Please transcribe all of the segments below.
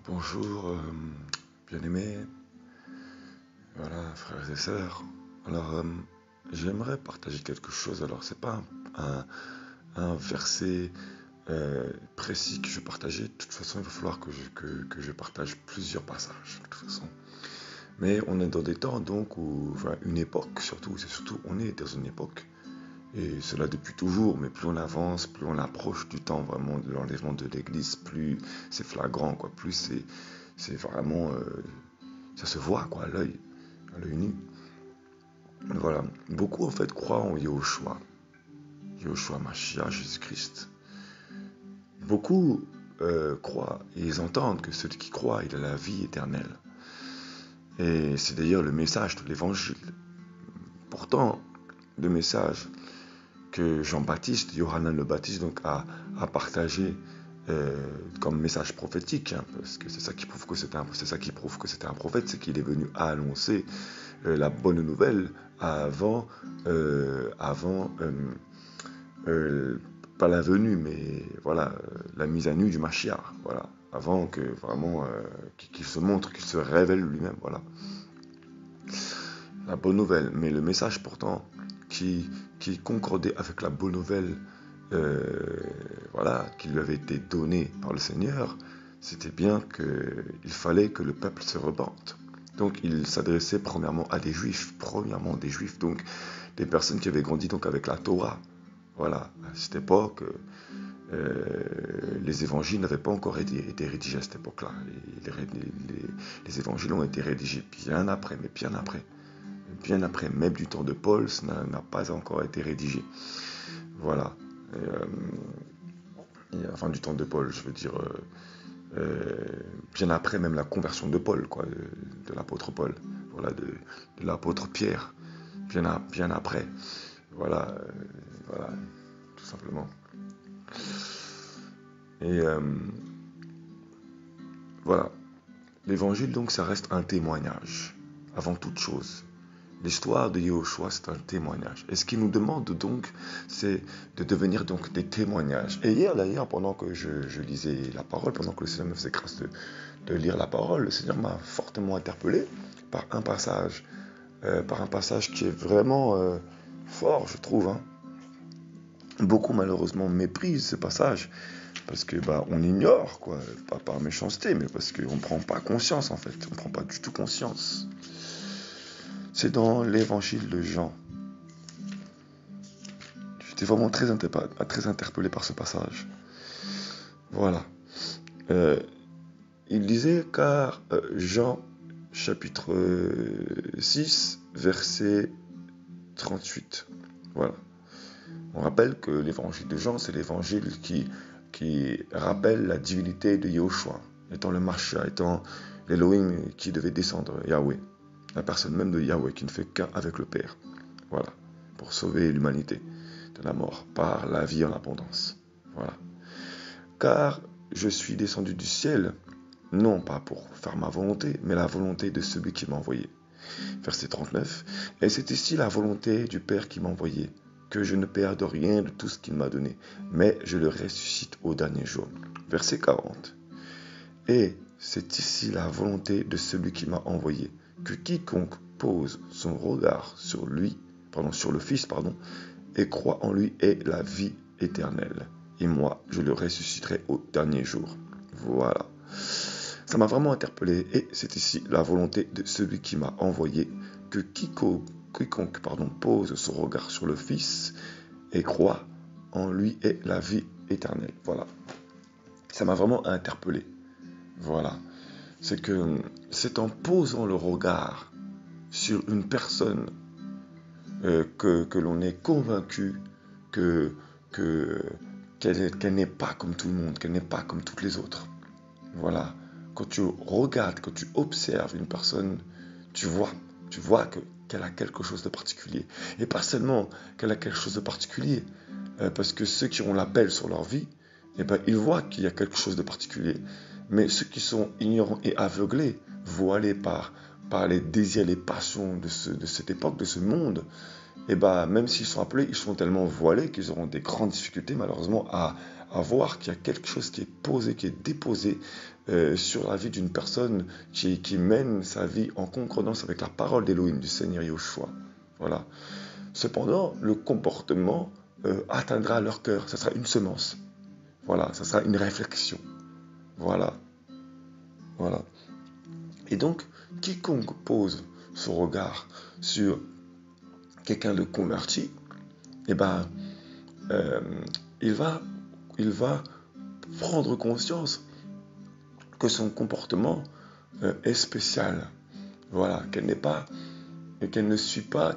Bonjour, bien-aimés, voilà, frères et sœurs. Alors, j'aimerais partager quelque chose. Alors, c'est pas un verset précis que je vais partager. De toute façon, il va falloir que je partage plusieurs passages, de toute façon. Mais on est dans des temps, donc, où, enfin, une époque, surtout, on est dans une époque, et cela depuis toujours, mais plus on avance, plus on approche du temps vraiment de l'enlèvement de l'Église, plus c'est flagrant, quoi, plus c'est vraiment, ça se voit, quoi, à l'œil nu. Voilà, beaucoup en fait croient en Yahushua Mashiach, Jésus-Christ. Beaucoup croient et ils entendent que celui qui croit, il a la vie éternelle. Et c'est d'ailleurs le message de l'Évangile. Pourtant, le message que Jean-Baptiste, Yohanan le Baptiste, donc, a partagé comme message prophétique, hein, parce que c'est ça qui prouve que c'était un prophète, c'est qu'il est venu à annoncer la bonne nouvelle avant pas la venue, mais voilà, la mise à nu du Mashiach, voilà, avant que vraiment qu'il se montre, qu'il se révèle lui-même, voilà. La bonne nouvelle, mais le message pourtant qui concordait avec la bonne nouvelle, voilà, qui lui avait été donnée par le Seigneur, c'était bien qu'il fallait que le peuple se repente. Donc il s'adressait premièrement des Juifs, donc des personnes qui avaient grandi donc avec la Torah. Voilà, à cette époque, les évangiles n'avaient pas encore été rédigés à cette époque-là. Les évangiles ont été rédigés bien après, bien après, même du temps de Paul, ça n'a pas encore été rédigé. Voilà. Enfin, du temps de Paul, je veux dire, bien après même la conversion de Paul, quoi, de l'apôtre Paul, voilà, de l'apôtre Pierre, bien après. Voilà, voilà, tout simplement. Et voilà. L'évangile, donc, ça reste un témoignage, avant toute chose. L'histoire de Yahushua, c'est un témoignage. Et ce qu'il nous demande donc, c'est de devenir donc des témoignages. Et hier, d'ailleurs, pendant que je lisais la parole, pendant que le Seigneur me faisait grâce de lire la parole, le Seigneur m'a fortement interpellé par un passage qui est vraiment fort, je trouve. Hein. Beaucoup, malheureusement, méprisent ce passage. Parce que on ignore, quoi, pas par méchanceté, mais parce qu'on ne prend pas conscience, en fait. On ne prend pas du tout conscience. C'est dans l'évangile de Jean. J'étais vraiment très interpellé par ce passage. Voilà. Il disait, car Jean, chapitre 6, verset 38. Voilà. On rappelle que l'évangile de Jean, c'est l'évangile qui rappelle la divinité de Yahushua, étant le Mashiach, étant l'Elohim qui devait descendre, Yahweh. La personne même de Yahweh qui ne fait qu'un avec le Père. Voilà. Pour sauver l'humanité de la mort par la vie en abondance. Voilà. Car je suis descendu du ciel, non pas pour faire ma volonté, mais la volonté de celui qui m'a envoyé. Verset 39. Et c'est ici la volonté du Père qui m'a envoyé, que je ne perde rien de tout ce qu'il m'a donné, mais je le ressuscite au dernier jour. Verset 40. Et c'est ici la volonté de celui qui m'a envoyé, que quiconque pose son regard sur le Fils, et croit en lui ait la vie éternelle. Et moi, je le ressusciterai au dernier jour. Voilà. Ça m'a vraiment interpellé. Et c'est ici la volonté de celui qui m'a envoyé, que quiconque pose son regard sur le Fils et croit en lui ait la vie éternelle. Voilà. Ça m'a vraiment interpellé. Voilà. C'est en posant le regard sur une personne que l'on est convaincu qu'elle n'est pas comme tout le monde, qu'elle n'est pas comme toutes les autres. Voilà. Quand tu regardes, quand tu observes une personne, tu vois qu'elle a quelque chose de particulier. Et pas seulement qu'elle a quelque chose de particulier, parce que ceux qui ont la belle sur leur vie, ils voient qu'il y a quelque chose de particulier. Mais ceux qui sont ignorants et aveuglés, voilés par les désirs, les passions de cette époque, de ce monde, et bah, même s'ils sont appelés, ils sont tellement voilés qu'ils auront des grandes difficultés, malheureusement, à voir qu'il y a quelque chose qui est posé, qui est déposé sur la vie d'une personne qui mène sa vie en concordance avec la parole d'Élohim, du Seigneur Yahushua. Voilà. Cependant, le comportement atteindra leur cœur. Ça sera une semence. Voilà, ça sera une réflexion. Voilà. Voilà. Et donc, quiconque pose son regard sur quelqu'un de converti, eh ben, euh, il va prendre conscience que son comportement est spécial. Voilà, qu'elle ne suit pas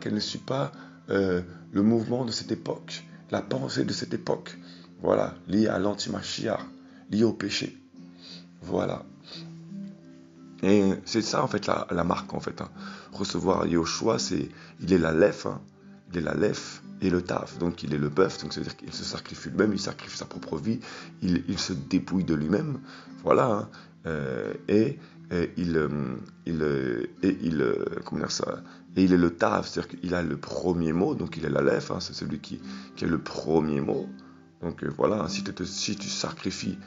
le mouvement de cette époque, la pensée de cette époque. Voilà, liée à l'antimachia, liée au péché. Voilà. Et c'est ça en fait la marque en fait. Recevoir Yahushua, il est la lef, il est la lef et le taf. Donc il est le bœuf, donc c'est-à-dire qu'il se sacrifie lui-même, il sacrifie sa propre vie, il se dépouille de lui-même. Voilà. Et comment dire ça? Et il est le taf, c'est-à-dire qu'il a le premier mot, donc il est la lef, c'est celui qui a le premier mot. Donc voilà, si tu sacrifies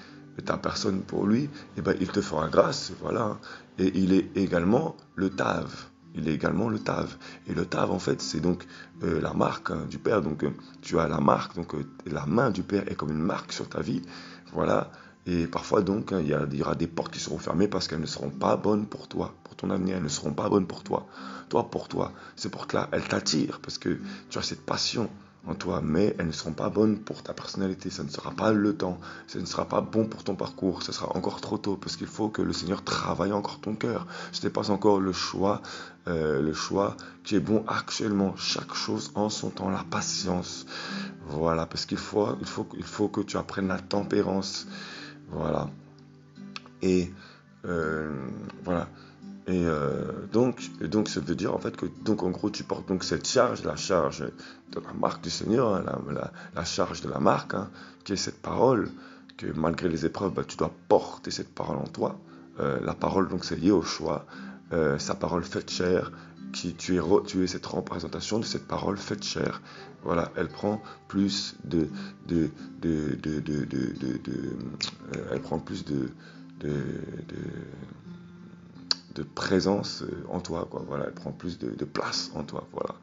ta personne pour lui, eh ben, il te fera grâce, voilà. Et il est également le Tav. Il est également le Tav. Et le Tav, en fait, c'est donc la marque du Père. Donc, tu as la marque, donc la main du Père est comme une marque sur ta vie, voilà. Et parfois, donc, il y aura des portes qui seront fermées parce qu'elles ne seront pas bonnes pour toi, pour ton avenir, elles ne seront pas bonnes pour toi. Toi, pour toi, ces portes-là, elles t'attirent parce que tu as cette passion en toi, mais elles ne seront pas bonnes pour ta personnalité, ça ne sera pas le temps, ça ne sera pas bon pour ton parcours, ça sera encore trop tôt, parce qu'il faut que le Seigneur travaille encore ton cœur. Ce n'est pas encore le choix qui est bon actuellement, chaque chose en son temps, la patience, voilà, parce qu'il faut que tu apprennes la tempérance, voilà, et voilà. Donc, ça veut dire en fait que, donc en gros, tu portes donc cette charge, la charge de la marque du Seigneur, la charge de la marque, qui est cette parole, que malgré les épreuves, tu dois porter cette parole en toi. La parole, donc, c'est lié au choix. Sa parole faite chair, tu es cette représentation de cette parole faite chair. Voilà, elle prend plus elle prend plus de présence en toi, quoi. Voilà, elle prend plus de place en toi, voilà.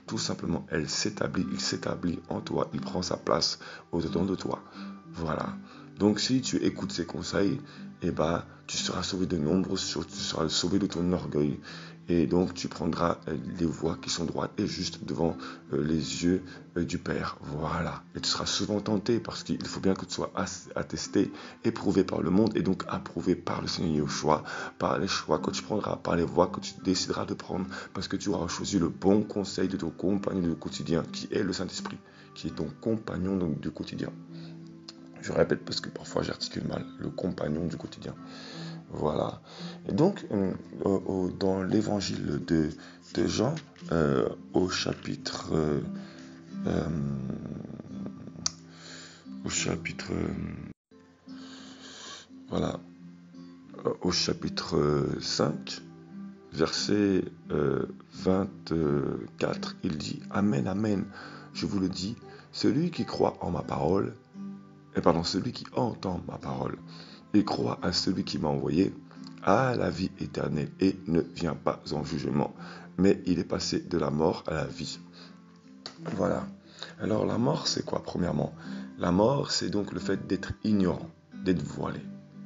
Tout simplement, il s'établit en toi, il prend sa place au-dedans de toi, voilà. Donc, si tu écoutes ces conseils, eh ben, tu seras sauvé de nombreuses choses, tu seras sauvé de ton orgueil, et donc tu prendras les voies qui sont droites et justes devant les yeux du Père, voilà. Et tu seras souvent tenté parce qu'il faut bien que tu sois attesté, éprouvé par le monde et donc approuvé par le Seigneur Yahushua, par les choix que tu prendras, par les voies que tu décideras de prendre, parce que tu auras choisi le bon conseil de ton compagnon du quotidien, qui est le Saint-Esprit, qui est ton compagnon du quotidien. Je répète parce que parfois j'articule mal, le compagnon du quotidien. Voilà. Et donc, dans l'évangile de Jean, au chapitre... voilà, au chapitre 5, verset 24, il dit « Amen, Amen, je vous le dis, celui qui croit en ma parole, celui qui entend ma parole et croit à celui qui m'a envoyé, a la vie éternelle et ne vient pas en jugement, mais il est passé de la mort à la vie. » Voilà. Alors la mort, c'est quoi premièrement? La mort, c'est donc le fait d'être ignorant, d'être voilé,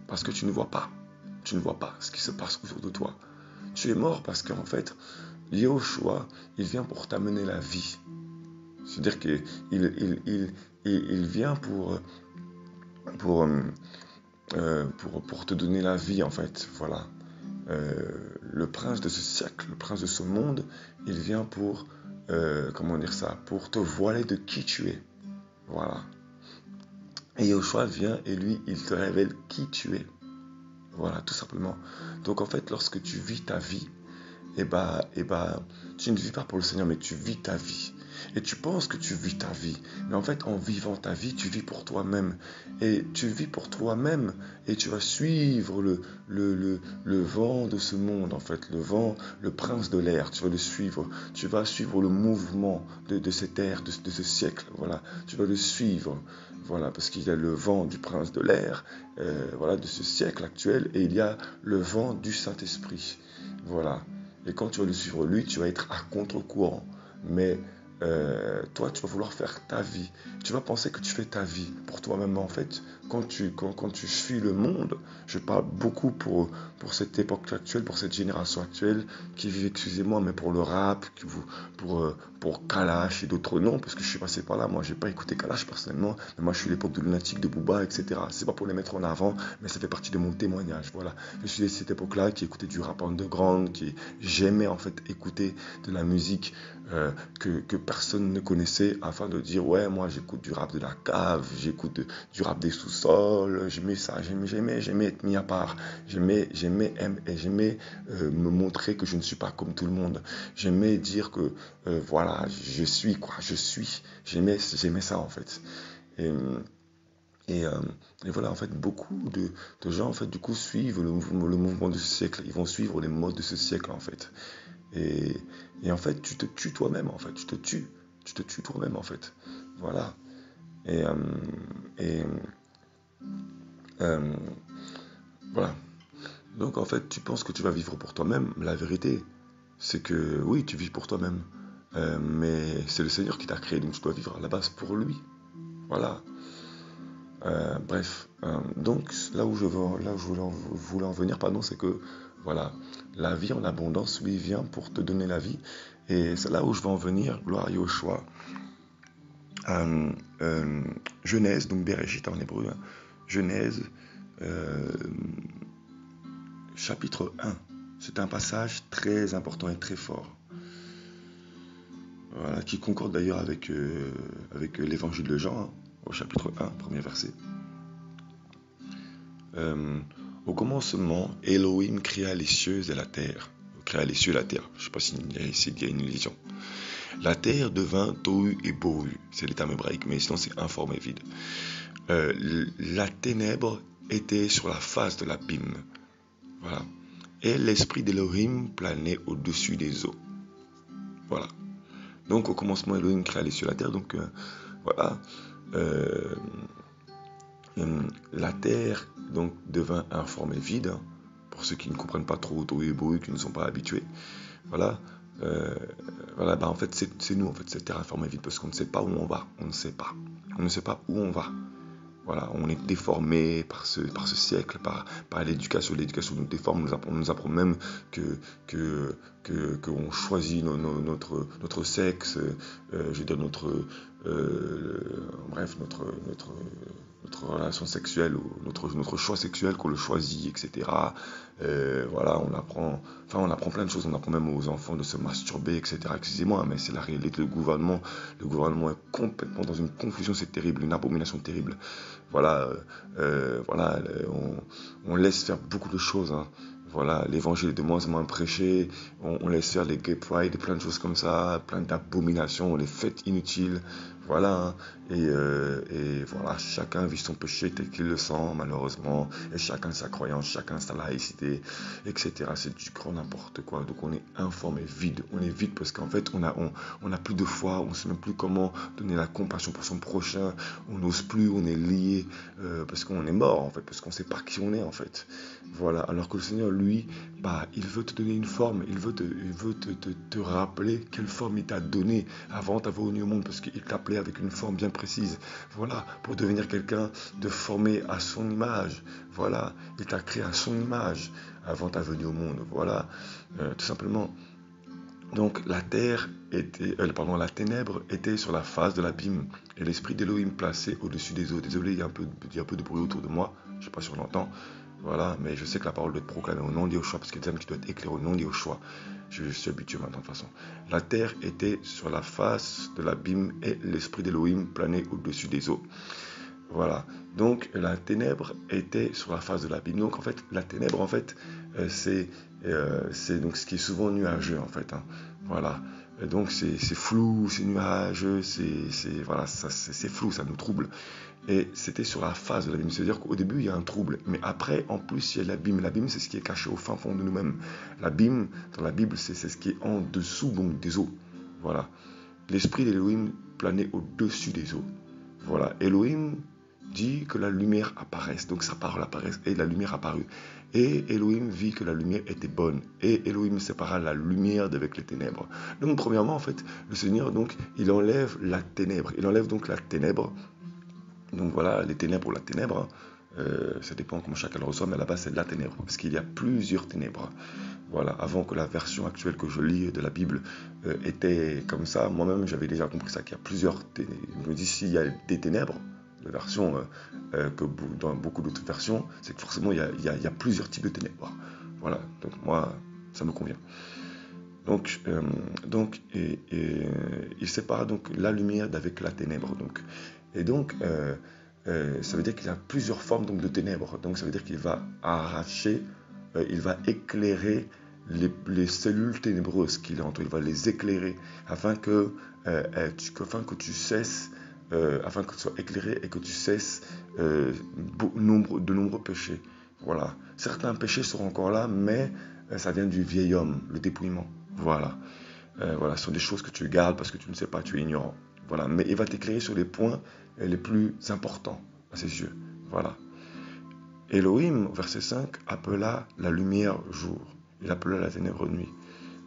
parce que tu ne vois pas ce qui se passe autour de toi. Tu es mort parce qu'en fait, Yahushua, il vient pour t'amener la vie. C'est-à-dire qu'il vient pour te donner la vie, en fait. Voilà. Le prince de ce siècle, le prince de ce monde, il vient pour, pour te voiler de qui tu es. Voilà. Et Yahushua vient et lui, il te révèle qui tu es. Voilà, tout simplement. Donc en fait, lorsque tu vis ta vie, tu ne vis pas pour le Seigneur, mais tu vis ta vie. Et tu penses que tu vis ta vie. Mais en fait, en vivant ta vie, tu vis pour toi-même. Et tu vis pour toi-même et tu vas suivre le vent de ce monde, en fait. Le vent, le prince de l'air, tu vas le suivre. Tu vas suivre le mouvement de cette ère, de ce siècle. Voilà, tu vas le suivre. Voilà, parce qu'il y a le vent du prince de l'air, voilà, de ce siècle actuel, et il y a le vent du Saint-Esprit. Voilà. Et quand tu vas le suivre, lui, tu vas être à contre-courant. Mais toi, tu vas vouloir faire ta vie. Tu vas penser que tu fais ta vie pour toi-même. En fait, quand tu suis le monde, je parle beaucoup pour cette époque actuelle, pour cette génération actuelle qui vit, excusez-moi, mais pour le rap, pour Kalash et d'autres noms, parce que je suis passé par là. Moi, j'ai pas écouté Kalash personnellement, mais moi, je suis l'époque de Lunatic, de Booba, etc. C'est pas pour les mettre en avant, mais ça fait partie de mon témoignage. Voilà. Je suis de cette époque-là qui écoutait du rap underground, qui j'aimais en fait écouter de la musique que personne ne connaissait, afin de dire ouais, moi j'écoute du rap de la cave, j'écoute du rap des sous-sols, j'aimais ça, j'aimais être mis à part, j'aimais me montrer que je ne suis pas comme tout le monde, j'aimais dire que voilà, je suis quoi, j'aimais ça en fait. Et, et, euh, et voilà, en fait, beaucoup de gens, en fait, du coup, suivent le mouvement de ce siècle. Ils vont suivre les modes de ce siècle, en fait. Et, et en fait, tu te tues toi-même, en fait. Tu te tues. Tu te tues toi-même, en fait. Voilà. Et, et euh, voilà. Donc, en fait, tu penses que tu vas vivre pour toi-même. La vérité, c'est que oui, tu vis pour toi-même. Mais c'est le Seigneur qui t'a créé, donc tu dois vivre à la base pour lui. Voilà. Bref, donc là où je voulais en venir, pardon, c'est que voilà, la vie en abondance, lui, vient pour te donner la vie. Et c'est là où je veux en venir, gloire à Yoshua. Euh, euh, Genèse, donc Bereshit en hébreu, hein. Genèse, euh, chapitre 1. C'est un passage très important et très fort. Voilà, qui concorde d'ailleurs avec l'évangile de Jean, hein, au chapitre 1, premier verset. Euh, Au commencement, Elohim créa les cieux et la terre. Créa les cieux et la terre. Je ne sais pas s'il y a une illusion. La terre devint tohu et bohu. C'est les termes hébraïques, mais sinon c'est informe et vide. La ténèbre était sur la face de l'abîme. Voilà. Et l'esprit d'Elohim planait au-dessus des eaux. Voilà. Donc au commencement, Elohim créa les cieux et la terre. Donc voilà. Euh, La terre donc devint informe et vide, hein, pour ceux qui ne comprennent pas trop Tohu et Bohu, qui ne sont pas habitués. Voilà, voilà, en fait c'est nous en fait cette terre informe et vide parce qu'on ne sait pas où on va, on ne sait pas où on va. Voilà, on est déformé par ce siècle, par l'éducation. L'éducation nous déforme, nous apprend même qu'on choisit notre sexe, je veux dire bref, notre relation sexuelle ou notre choix sexuel qu'on le choisit, etc. Voilà, on apprend plein de choses. On apprend même aux enfants de se masturber, etc. Excusez-moi, mais c'est la réalité. Le gouvernement est complètement dans une confusion, c'est terrible, une abomination terrible. Voilà, voilà, on laisse faire beaucoup de choses, hein. Voilà, l'évangile est de moins en moins prêché, on laisse faire les gay pride, plein de choses comme ça, plein d'abominations, les fêtes inutiles, voilà, hein. Et voilà, chacun vit son péché tel qu'il le sent, malheureusement, et chacun sa croyance, chacun sa laïcité, etc. C'est du grand n'importe quoi. Donc on est informé, vide. On est vide parce qu'en fait, on a plus de foi, on ne sait même plus comment donner la compassion pour son prochain, on n'ose plus, on est lié, parce qu'on est mort, en fait, parce qu'on ne sait pas qui on est, en fait. Voilà, alors que le Seigneur, lui, bah, il veut te donner une forme, il veut te rappeler quelle forme il t'a donnée avant ta venue au monde, parce qu'il t'a appelé avec une forme bien précise. Voilà, pour devenir quelqu'un de formé à son image. Voilà, il t'a créé à son image avant ta venue au monde. Voilà, tout simplement. Donc la la ténèbre était sur la face de l'abîme et l'esprit d'Elohim placé au-dessus des eaux. Désolé, il y a un peu de bruit autour de moi, je ne sais pas si on l'entend. Voilà, mais je sais que la parole doit être proclamée au nom de Yoshua, parce que tu dois être éclairé au nom de Yoshua. Je suis habitué maintenant de toute façon. La terre était sur la face de l'abîme et l'esprit d'Elohim planait au-dessus des eaux. Voilà. Donc la ténèbre était sur la face de l'abîme. Donc en fait, la ténèbre, en fait, c'est donc ce qui est souvent nuageux, en fait, hein. Voilà. Et donc c'est flou, c'est nuageux, voilà, c'est flou, ça nous trouble. Et c'était sur la face de l'abîme. C'est-à-dire qu'au début, il y a un trouble. Mais après, en plus, il y a l'abîme. L'abîme, c'est ce qui est caché au fin fond de nous-mêmes. L'abîme, dans la Bible, c'est ce qui est en dessous donc, des eaux. Voilà. L'esprit d'Elohim planait au-dessus des eaux. Voilà. Elohim dit que la lumière apparaisse. Donc sa parole apparaisse. Et la lumière apparut. Et Elohim vit que la lumière était bonne. Et Elohim sépara la lumière d'avec les ténèbres. Donc premièrement, en fait, le Seigneur, donc, il enlève la ténèbre. Il enlève donc la ténèbre. Donc voilà, les ténèbres ou la ténèbre, ça dépend comment chacun le reçoit, mais là-bas c'est de la ténèbre, parce qu'il y a plusieurs ténèbres. Voilà, avant que la version actuelle que je lis de la Bible était comme ça, moi-même j'avais déjà compris ça, qu'il y a plusieurs ténèbres. Je me dis, s'il y a des ténèbres, la version que dans beaucoup d'autres versions, c'est que forcément il y a plusieurs types de ténèbres. Voilà, donc moi, ça me convient. Donc il sépare donc la lumière d'avec la ténèbre. Donc. Et donc, ça veut dire qu'il y a plusieurs formes donc, de ténèbres. Donc, ça veut dire qu'il va arracher, il va éclairer les cellules ténébreuses qu'il est en toi. Il va les éclairer afin que tu cesses, afin que tu sois éclairé et que tu cesses de nombreux péchés. Voilà. Certains péchés seront encore là, mais ça vient du vieil homme, le dépouillement. Voilà. Voilà, ce sont des choses que tu gardes parce que tu ne sais pas, tu es ignorant. Voilà, mais il va t'éclairer sur les points les plus importants à ses yeux. Voilà. Elohim, verset 5, appela la lumière jour. Il appela la ténèbre nuit.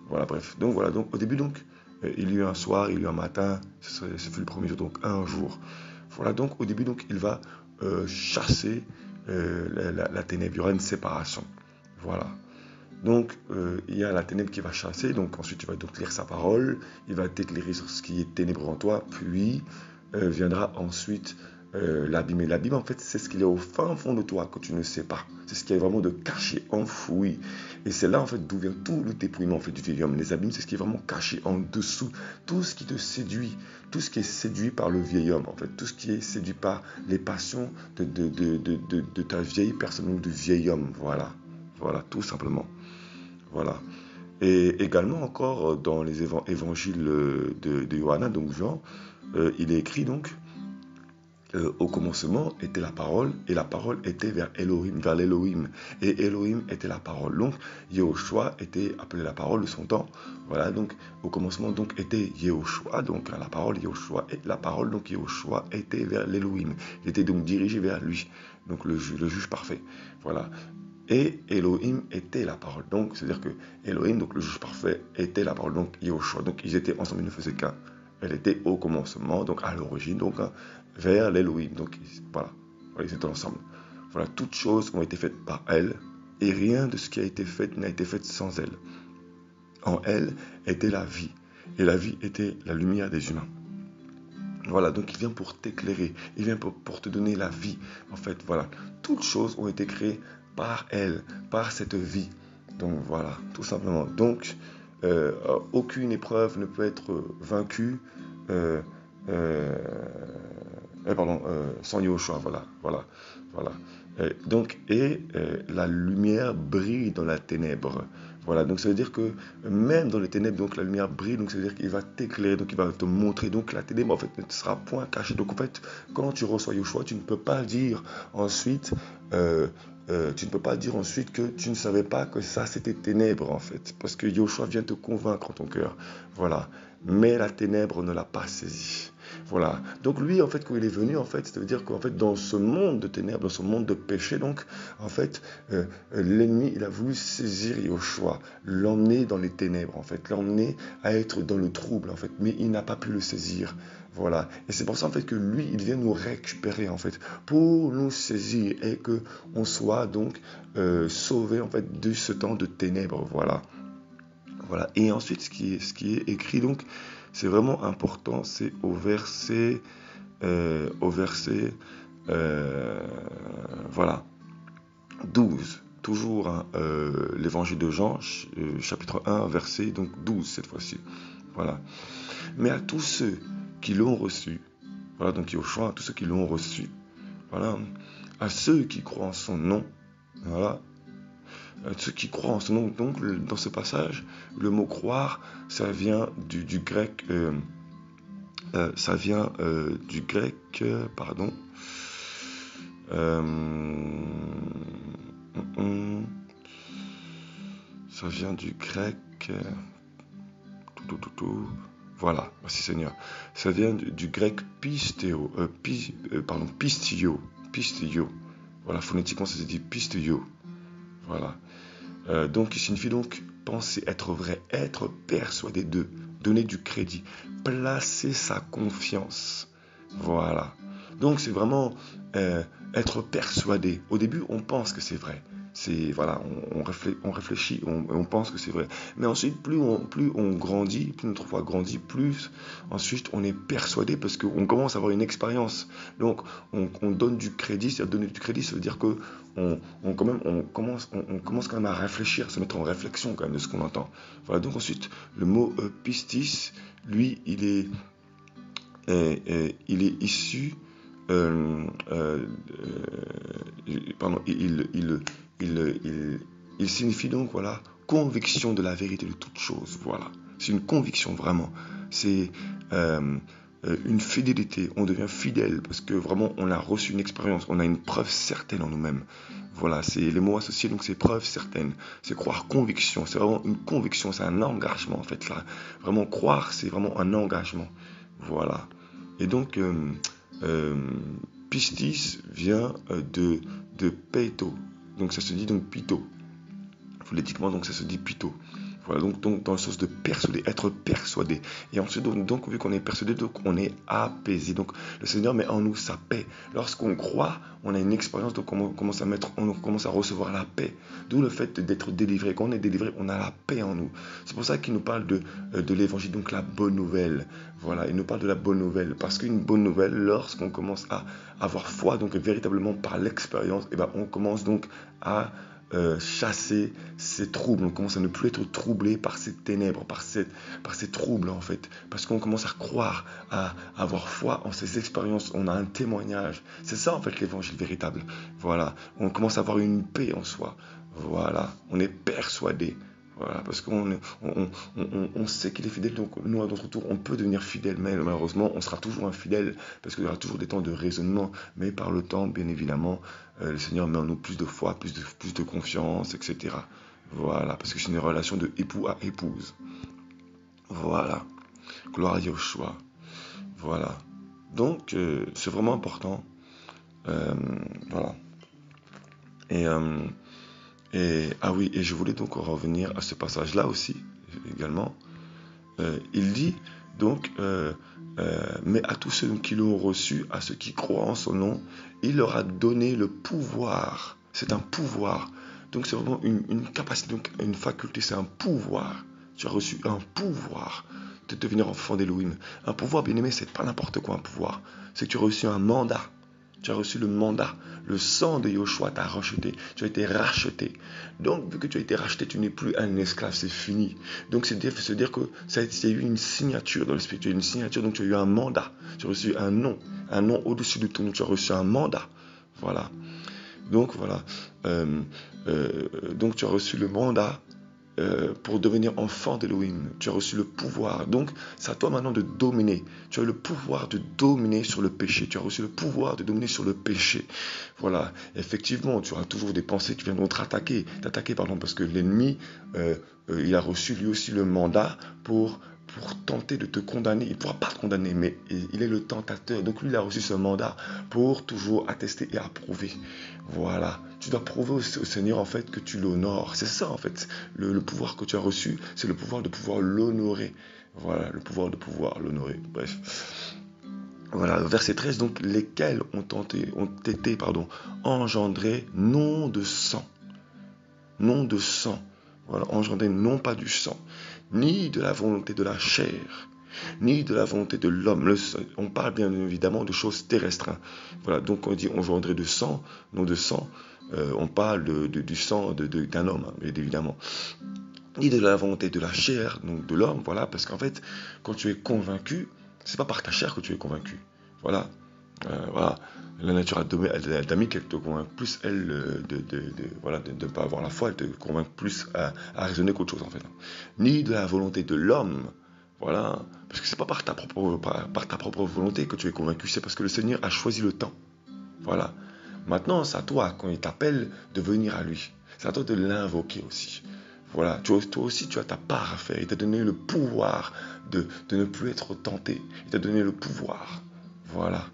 Voilà, bref. Donc voilà, donc au début, donc, il y a eu un soir, il y a eu un matin, ce fut le premier jour, donc un jour. Voilà, donc au début, donc, il va chasser la ténèbre. Il y aura une séparation. Voilà. Donc, il y a la ténèbre qui va chasser, donc ensuite tu vas donc lire sa parole, il va t'éclairer sur ce qui est ténébreux en toi, puis viendra ensuite l'abîme. Et l'abîme, en fait, c'est ce qu'il y a au fin fond de toi que tu ne sais pas. C'est ce qu'il y a vraiment de caché, enfoui. Et c'est là, en fait, d'où vient tout le dépouillement en fait, du vieil homme. Les abîmes, c'est ce qui est vraiment caché en dessous. Tout ce qui te séduit, tout ce qui est séduit par le vieil homme, en fait, tout ce qui est séduit par les passions de ta vieille personne ou du vieil homme. Voilà, voilà, tout simplement. Voilà. Et également encore dans les évangiles de Johanna, donc Jean, il est écrit donc au commencement était la parole et la parole était vers Elohim, vers l'Elohim et Elohim était la parole. Donc Yehoshua était appelé la parole de son temps. Voilà, donc au commencement donc était Yehoshua, donc la parole Yehoshua et la parole donc Yehoshua était vers l'Elohim. Il était donc dirigé vers lui, donc le juge parfait. Voilà. Et Elohim était la parole. Donc, c'est-à-dire que Elohim, donc le juge parfait, était la parole. Donc, Yehoshua. Donc, ils étaient ensemble, ils ne faisaient qu'un. Elle était au commencement, donc à l'origine, donc vers l'Elohim. Donc, voilà. Ils étaient ensemble. Voilà, toutes choses ont été faites par elle, et rien de ce qui a été fait n'a été fait sans elle. En elle était la vie, et la vie était la lumière des humains. Voilà, donc il vient pour t'éclairer, il vient pour te donner la vie. En fait, voilà, toutes choses ont été créées par elle, par cette vie. Donc voilà, tout simplement. Donc, aucune épreuve ne peut être vaincue sans Yahushua. Voilà. La lumière brille dans la ténèbre. Voilà, donc ça veut dire que même dans les ténèbres, donc la lumière brille, donc ça veut dire qu'il va t'éclairer, donc il va te montrer, donc la ténèbre en fait ne sera point cachée. Donc en fait, quand tu reçois Yahushua, tu ne peux pas dire ensuite, que tu ne savais pas que ça c'était ténèbres en fait, parce que Yahushua vient te convaincre en ton cœur. Voilà, mais la ténèbre ne l'a pas saisi. Voilà. Donc lui, en fait, quand il est venu, en fait, ça veut dire qu'en fait, dans ce monde de ténèbres, dans ce monde de péché, donc, en fait, l'ennemi, il a voulu saisir Yahushua, l'emmener dans les ténèbres, en fait, l'emmener à être dans le trouble, en fait, mais il n'a pas pu le saisir. Voilà. Et c'est pour ça, en fait, que lui, il vient nous récupérer, en fait, pour nous saisir et que on soit donc sauvé, en fait, de ce temps de ténèbres. Voilà. Voilà. Et ensuite, ce qui est écrit, donc, c'est vraiment important, c'est au verset, voilà, 12. Toujours hein, l'évangile de Jean, chapitre 1, verset donc 12 cette fois-ci. Voilà. Mais à tous ceux qui l'ont reçu, voilà, donc Yahushua, à tous ceux qui l'ont reçu, voilà, à ceux qui croient en son nom, voilà, ceux qui croient en son nom. Donc, dans ce passage, le mot croire, ça vient du grec, pardon. Ça vient du grec. Voilà, merci Seigneur. Ça vient du grec pistio. Pistio. Voilà, phonétiquement, ça se dit pistio. Voilà. Donc, il signifie donc penser, être vrai, être persuadé de, donner du crédit, placer sa confiance. Voilà. Donc, c'est vraiment être persuadé. Au début, on pense que c'est vrai. Voilà, on réfléchit, on pense que c'est vrai. Mais ensuite, plus on grandit, plus notre foi grandit, plus ensuite on est persuadé parce qu'on commence à avoir une expérience. Donc, on donne du crédit. Donner du crédit, ça veut dire que on commence quand même à réfléchir, à se mettre en réflexion quand même de ce qu'on entend. Voilà. Donc ensuite, le mot pistis, lui, il est issu. Pardon, il signifie donc, voilà, conviction de la vérité de toute chose. Voilà, c'est une conviction vraiment. C'est une fidélité. On devient fidèle parce que vraiment on a reçu une expérience, on a une preuve certaine en nous-mêmes. Voilà, c'est les mots associés, donc c'est preuve certaine. C'est croire, conviction. C'est vraiment une conviction, c'est un engagement en fait là. Vraiment croire, c'est vraiment un engagement. Voilà. Et donc pistis vient de peito. Donc ça se dit donc pito. Phonétiquement, donc ça se dit pito. Voilà, donc dans le sens de persuader, être persuadé. Et ensuite, donc vu qu'on est persuadé, donc on est apaisé. Donc le Seigneur met en nous sa paix. Lorsqu'on croit, on a une expérience, donc on commence à recevoir la paix. D'où le fait d'être délivré. Quand on est délivré, on a la paix en nous. C'est pour ça qu'il nous parle de l'évangile, donc la bonne nouvelle. Voilà, il nous parle de la bonne nouvelle. Parce qu'une bonne nouvelle, lorsqu'on commence à avoir foi, donc véritablement par l'expérience, et ben on commence donc à chasser ces troubles. On commence à ne plus être troublé par ces ténèbres, par ces troubles en fait. Parce qu'on commence à croire, à avoir foi en ces expériences. On a un témoignage. C'est ça en fait l'évangile véritable. Voilà. On commence à avoir une paix en soi. Voilà. On est persuadé. Voilà, parce qu'on sait qu'il est fidèle, donc nous à notre tour on peut devenir fidèle, mais malheureusement on sera toujours infidèle parce qu'il y aura toujours des temps de raisonnement, mais par le temps bien évidemment le Seigneur met en nous plus de foi, plus de confiance, etc. Voilà, parce que c'est une relation de époux à épouse. Voilà, gloire à Yeshua. Voilà, donc c'est vraiment important. Voilà. Ah oui, et je voulais donc revenir à ce passage-là aussi, également. Il dit donc, mais à tous ceux qui l'ont reçu, à ceux qui croient en son nom, il leur a donné le pouvoir. C'est un pouvoir. Donc c'est vraiment une capacité, donc une faculté, c'est un pouvoir. Tu as reçu un pouvoir de devenir enfant d'Élohim. Un pouvoir, bien aimé, c'est pas n'importe quoi un pouvoir. C'est que tu as reçu un mandat. Tu as reçu le mandat. Le sang de Yoshua t'a racheté. Tu as été racheté. Donc, vu que tu as été racheté, tu n'es plus un esclave. C'est fini. Donc, c'est dire que ça a eu une signature dans le spirituel. Une signature. Donc, tu as eu un mandat. Tu as reçu un nom. Un nom au-dessus de ton nom. Tu as reçu un mandat. Voilà. Donc, voilà. Donc, tu as reçu le mandat. Pour devenir enfant d'Elohim. Tu as reçu le pouvoir. Donc, c'est à toi maintenant de dominer. Tu as le pouvoir de dominer sur le péché. Tu as reçu le pouvoir de dominer sur le péché. Voilà. Effectivement, tu auras toujours des pensées qui viendront t'attaquer, parce que l'ennemi, il a reçu lui aussi le mandat pour tenter de te condamner. Il ne pourra pas te condamner, mais il est le tentateur. Donc lui, il a reçu ce mandat pour toujours attester et approuver. Voilà. Tu dois prouver au Seigneur, en fait, que tu l'honores. C'est ça, en fait. Le pouvoir que tu as reçu, c'est le pouvoir de pouvoir l'honorer. Voilà, le pouvoir de pouvoir l'honorer. Bref. Voilà, verset 13, donc, lesquels ont été engendrés non de sang. Non de sang. Voilà, engendrés non pas du sang, ni de la volonté de la chair, ni de la volonté de l'homme. On parle bien évidemment de choses terrestres. Hein. Voilà, donc on dit engendré de sang, non de sang. On parle du sang d'un homme, hein, évidemment. Ni de la volonté de la chair, donc de l'homme, voilà, parce qu'en fait, quand tu es convaincu, c'est pas par ta chair que tu es convaincu. Voilà. Voilà. La nature adamique, elle te convainc plus, elle, voilà, de ne pas avoir la foi, elle te convainc plus à raisonner qu'autre chose, en fait. Ni de la volonté de l'homme, voilà. Parce que c'est pas par ta propre volonté que tu es convaincu, c'est parce que le Seigneur a choisi le temps. Voilà. Maintenant, c'est à toi, quand il t'appelle, de venir à lui. C'est à toi de l'invoquer aussi. Voilà, toi aussi, tu as ta part à faire. Il t'a donné le pouvoir de ne plus être tenté. Il t'a donné le pouvoir. Voilà.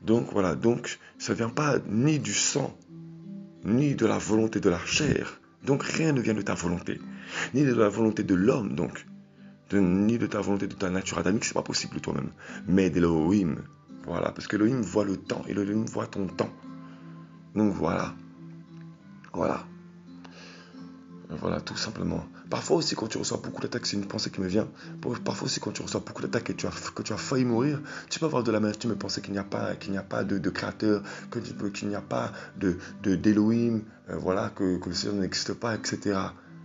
Donc voilà, donc ça ne vient pas ni du sang, ni de la volonté de la chair. Donc rien ne vient de ta volonté, ni de la volonté de l'homme, donc, ni de ta volonté de ta nature adamique, c'est pas possible toi-même, mais d'Elohim. Voilà, parce que Elohim voit le temps, et Elohim voit ton temps. Donc voilà, voilà. Voilà, tout simplement. Parfois aussi, quand tu reçois beaucoup d'attaques, c'est une pensée qui me vient. Parfois aussi, quand tu reçois beaucoup d'attaques et que tu as failli mourir, tu peux avoir de l'amertume et penser qu'il n'y a pas de créateur, qu'il n'y a pas d'Elohim, voilà, que le Seigneur n'existe pas, etc.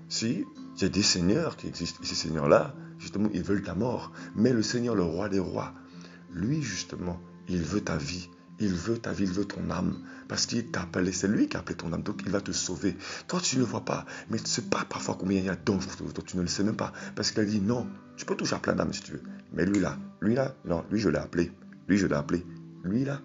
Si, il y a des seigneurs qui existent. Et ces seigneurs-là, justement, ils veulent ta mort. Mais le Seigneur, le roi des rois, lui, justement, il veut ta vie. Il veut ta vie, il veut ton âme. Parce qu'il t'a appelé, c'est lui qui a appelé ton âme. Donc il va te sauver. Toi, tu ne le vois pas. Mais tu ne sais pas parfois combien il y a d'anges. Donc tu ne le sais même pas. Parce qu'il a dit non, tu peux toucher à plein d'âmes si tu veux. Mais lui là, non, lui je l'ai appelé. Lui je l'ai appelé. Lui là,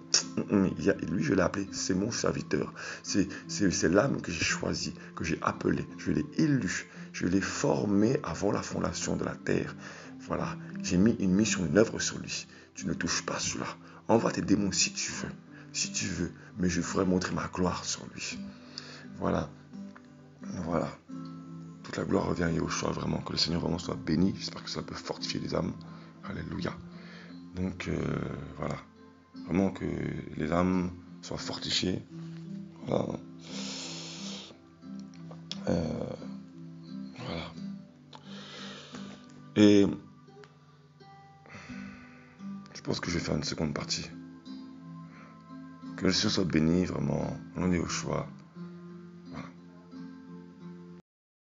lui je l'ai appelé. C'est mon serviteur. C'est l'âme que j'ai choisie, que j'ai appelée. Je l'ai élu. Je l'ai formé avant la fondation de la terre. Voilà, j'ai mis une mission, une œuvre sur lui. Tu ne touches pas cela. Envoie tes démons si tu veux, mais je ferai montrer ma gloire sur lui. Voilà, voilà. Toute la gloire revient à Yahushua, vraiment, que le Seigneur vraiment soit béni. J'espère que ça peut fortifier les âmes. Alléluia. Donc, voilà. Vraiment que les âmes soient fortifiées. Voilà. Voilà. Et je pense que je vais faire une seconde partie. Que le Seigneur soit béni, vraiment, au nom de Yahushua.